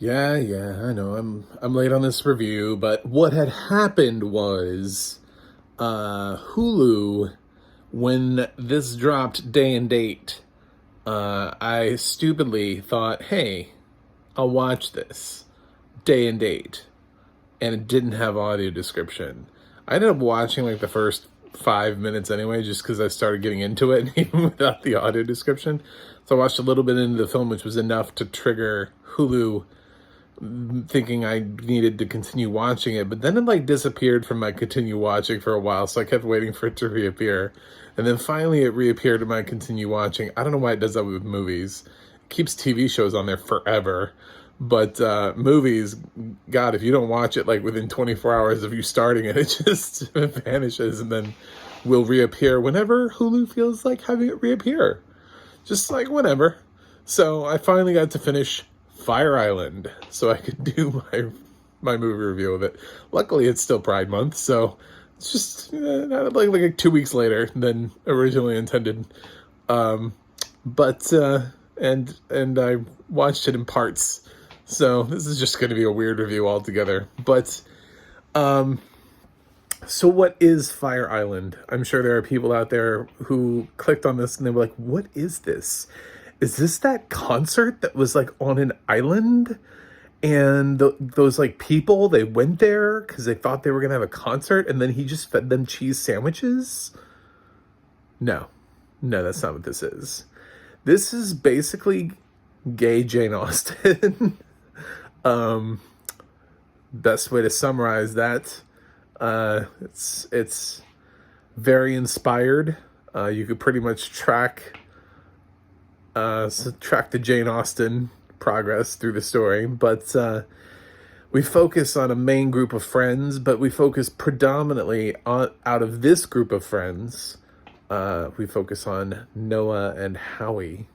Yeah, I know. I'm late on this review, but what had happened was Hulu, when this dropped day and date, I stupidly thought, "Hey, I'll watch this day and date." And it didn't have audio description. I ended up watching like the first 5 minutes anyway, just because I started getting into it, even without the audio description. So I watched a little bit into the film, which was enough to trigger Hulu thinking I needed to continue watching it, but then it like disappeared from my continue watching for a while, so I kept waiting for it to reappear. And then finally it reappeared in my continue watching. I don't know why it does that with movies. It keeps TV shows on there forever. But movies, God, if you don't watch it like within 24 hours of you starting it, it just vanishes and then will reappear whenever Hulu feels like having it reappear. Just like whenever. So I finally got to finish Fire Island so I could do my movie review of it. Luckily, it's still Pride Month, so it's just like 2 weeks later than originally intended. But and I watched it in parts, so this is just going to be a weird review altogether. But so what is Fire Island? I'm sure there are people out there who clicked on this and they were like, "What is this? Is this that concert that was like on an island?" And those like people, they went there because they thought they were going to have a concert, and then he just fed them cheese sandwiches? No, that's not what this is. This is basically gay Jane Austen. Best way to summarize that. It's very inspired. You could pretty much track the Jane Austen progress through the story, but we focus on a main group of friends, but we focus predominantly on, out of this group of friends, we focus on Noah and Howie.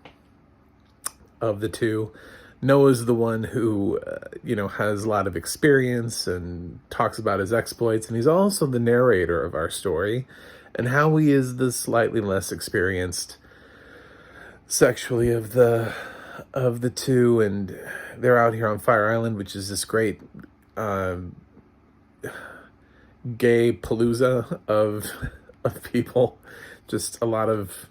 Of the two, Noah's the one who, has a lot of experience and talks about his exploits, and he's also the narrator of our story, and Howie is the slightly less experienced sexually of the two, and they're out here on Fire Island, which is this great gay palooza of people. Just a lot of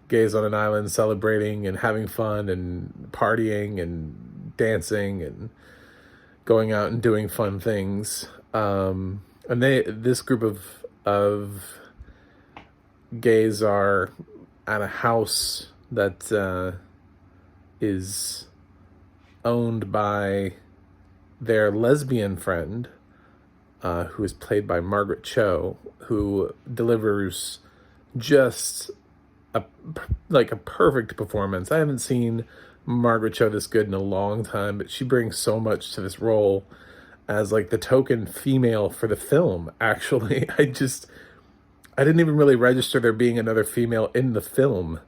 gays on an island celebrating and having fun and partying and dancing and going out and doing fun things. And this group of gays are at a house that is owned by their lesbian friend, who is played by Margaret Cho, who delivers just a perfect performance. I haven't seen Margaret Cho this good in a long time, but she brings so much to this role as like the token female for the film. Actually, I didn't even really register there being another female in the film.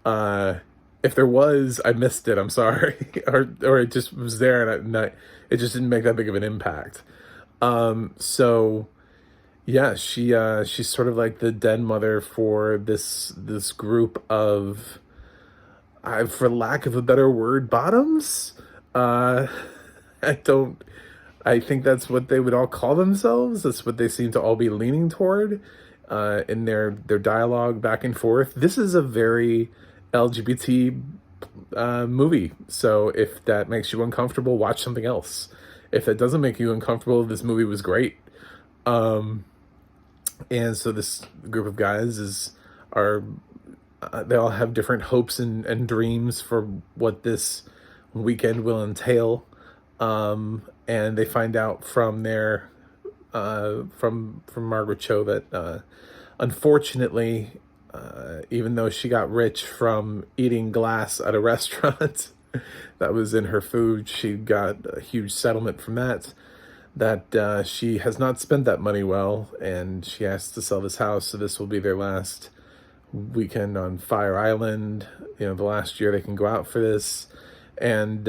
If there was, I missed it. I'm sorry, or it just was there and it just didn't make that big of an impact. So yeah, she's sort of like the den mother for this group of, for lack of a better word, bottoms. I think that's what they would all call themselves. That's what they seem to all be leaning toward in their dialogue back and forth. This is a very LGBT movie, so if that makes you uncomfortable, watch something else. If it doesn't make you uncomfortable, this movie was great. And so this group of guys they all have different hopes and dreams for what this weekend will entail. And they find out from their from Margaret Cho that unfortunately, even though she got rich from eating glass at a restaurant that was in her food, she got a huge settlement from that she has not spent that money well, and she has to sell this house, so this will be their last weekend on Fire Island, the last year they can go out for this. And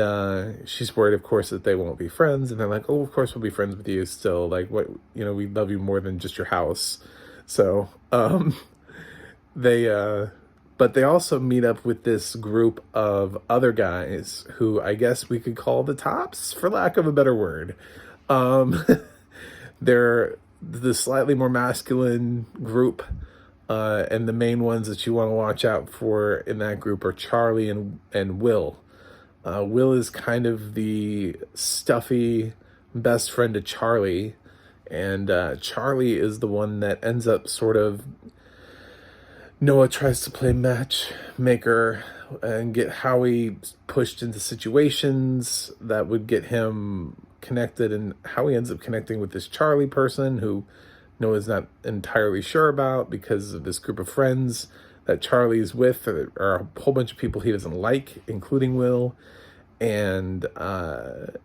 she's worried, of course, that they won't be friends, and they're like, "Oh, of course we'll be friends with you still, like, what, we love you more than just your house." So they But they also meet up with this group of other guys who I guess we could call the tops, for lack of a better word. Um, they're the slightly more masculine group, and the main ones that you want to watch out for in that group are Charlie and Will. Will is kind of the stuffy best friend to Charlie, and Charlie is the one that ends up sort of. Noah tries to play matchmaker and get Howie pushed into situations that would get him connected, and Howie ends up connecting with this Charlie person who Noah's not entirely sure about because of this group of friends that Charlie's with are a whole bunch of people he doesn't like, including Will, and the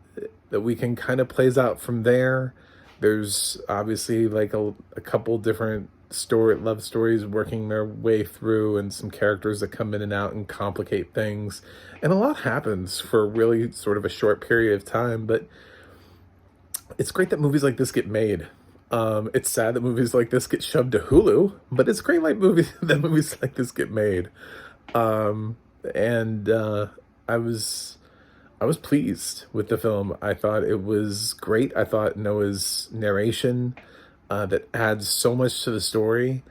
weekend kind of plays out from there. There's obviously like a couple different love stories working their way through, and some characters that come in and out and complicate things, and a lot happens for really sort of a short period of time. But it's great that movies like this get made. It's sad that movies like this get shoved to Hulu, but it's great that movies like this get made. And I was pleased with the film. I thought it was great. I thought Noah's narration that adds so much to the story.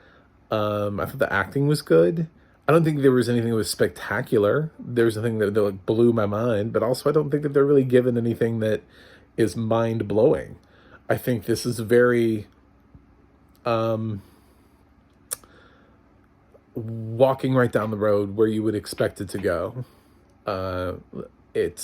I thought the acting was good. I don't think there was anything that was spectacular. There's nothing that like blew my mind, but also I don't think that they're really given anything that is mind blowing. I think this is very walking right down the road where you would expect it to go. It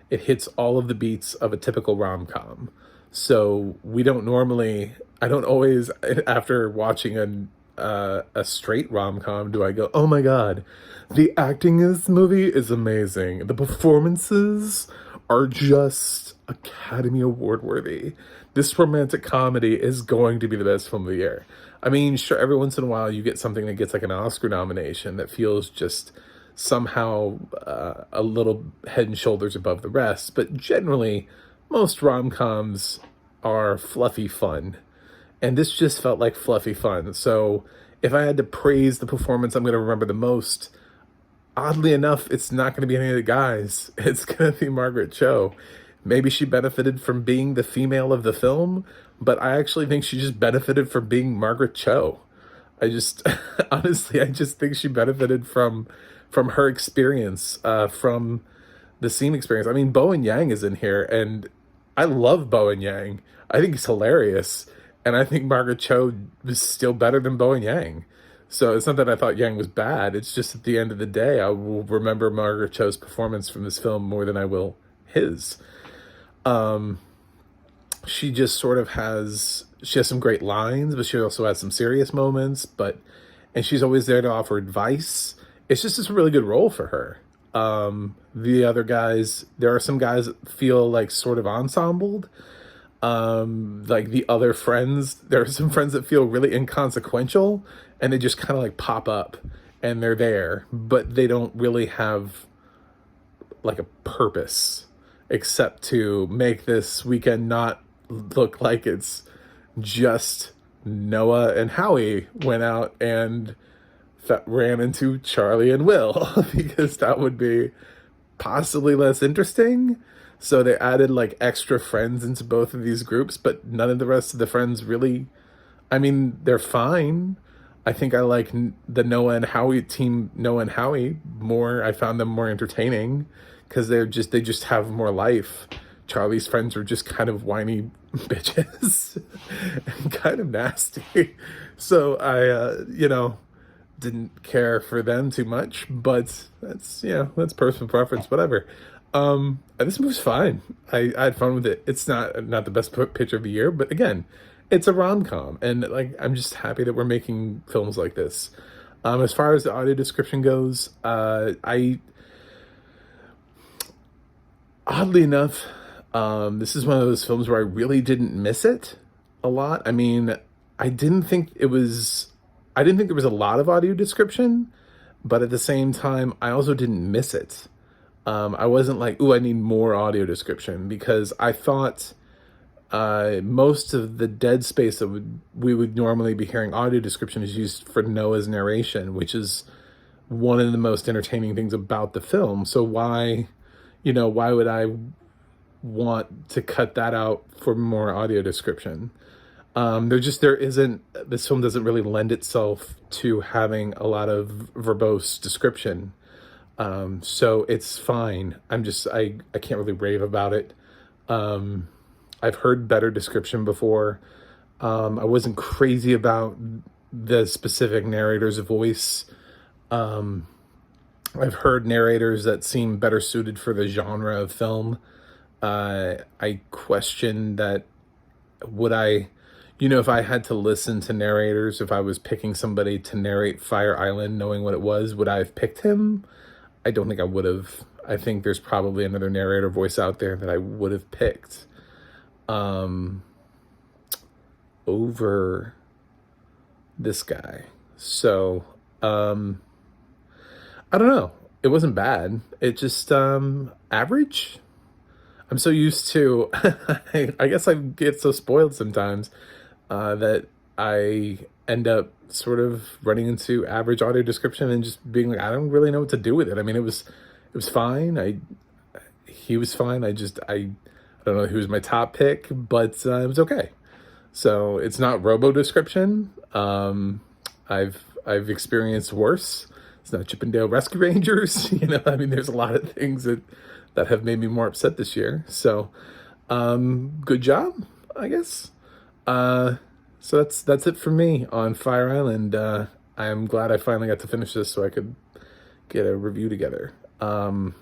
hits all of the beats of a typical rom-com. So I don't always, after watching a straight rom-com, do I go, oh my God, the acting in this movie is amazing. The performances are just Academy Award worthy. This romantic comedy is going to be the best film of the year. I mean, sure, every once in a while you get something that gets like an Oscar nomination that feels just somehow a little head and shoulders above the rest, but generally most rom-coms are fluffy fun, and this just felt like fluffy fun. So if I had to praise the performance I'm going to remember the most, oddly enough, it's not going to be any of the guys. It's going to be Margaret Cho. Maybe she benefited from being the female of the film, but I actually think she just benefited from being Margaret Cho. Honestly, I just think she benefited from her experience, from the scene experience. I mean, Bowen Yang is in here, and I love Bowen Yang. I think he's hilarious, and I think Margaret Cho was still better than Bowen Yang. So it's not that I thought Yang was bad. It's just at the end of the day, I will remember Margaret Cho's performance from this film more than I will his. She just sort of she has some great lines, but she also has some serious moments, and she's always there to offer advice. It's just a really good role for her. The other guys, there are some guys that feel like sort of ensembled. Like the other friends, there are some friends that feel really inconsequential, and they just kind of like pop up and they're there, but they don't really have like a purpose except to make this weekend not look like it's just Noah and Howie went out and ran into Charlie and Will, because that would be possibly less interesting. So they added like extra friends into both of these groups, but none of the rest of the friends really, I mean, they're fine. I think I like the Noah and Howie team, Noah and Howie, more. I found them more entertaining because they just have more life. Charlie's friends are just kind of whiny bitches and kind of nasty. So I, didn't care for them too much, but that's personal preference, whatever. This movie's fine. I had fun with it. It's not the best picture of the year, but again, it's a rom-com, and like I'm just happy that we're making films like this. As far as the audio description goes, oddly enough, this is one of those films where I really didn't miss it a lot. I mean, I didn't think there was a lot of audio description, but at the same time, I also didn't miss it. I wasn't like, ooh, I need more audio description, because I thought most of the dead space that we would normally be hearing audio description is used for Noah's narration, which is one of the most entertaining things about the film. So why, why would I want to cut that out for more audio description? There isn't, this film doesn't really lend itself to having a lot of verbose description. So it's fine. I can't really rave about it. I've heard better description before. I wasn't crazy about the specific narrator's voice. I've heard narrators that seem better suited for the genre of film. I question that, would I, if I had to listen to narrators, if I was picking somebody to narrate Fire Island, knowing what it was, would I have picked him? I don't think I would have. I think there's probably another narrator voice out there that I would have picked over this guy. So, I don't know. It wasn't bad. It just, average. I'm so used to, I guess I get so spoiled sometimes, that I end up sort of running into average audio description and just being like, I don't really know what to do with it. I mean, it was fine. He was fine. I don't know who was my top pick, but it was okay. So it's not robo description. I've experienced worse. It's not Chippendale Rescue Rangers. I mean, there's a lot of things that have made me more upset this year. So, good job, I guess. So that's it for me on Fire Island. I'm glad I finally got to finish this so I could get a review together. I'm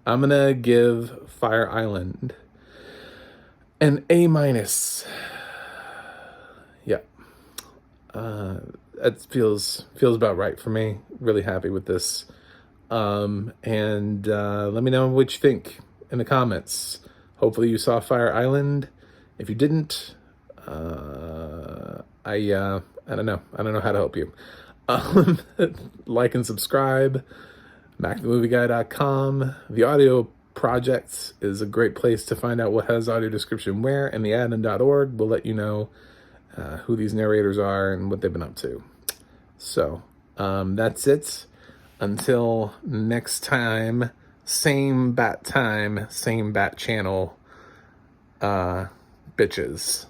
gonna give Fire Island an A-. Yeah. That feels about right for me. Really happy with this. And let me know what you think in the comments. Hopefully you saw Fire Island. If you didn't, I don't know. I don't know how to help you. Like and subscribe. MacTheMovieGuy.com. The Audio Project is a great place to find out what has audio description where, and the admin.org will let you know who these narrators are and what they've been up to. So that's it. Until next time, same bat channel, bitches.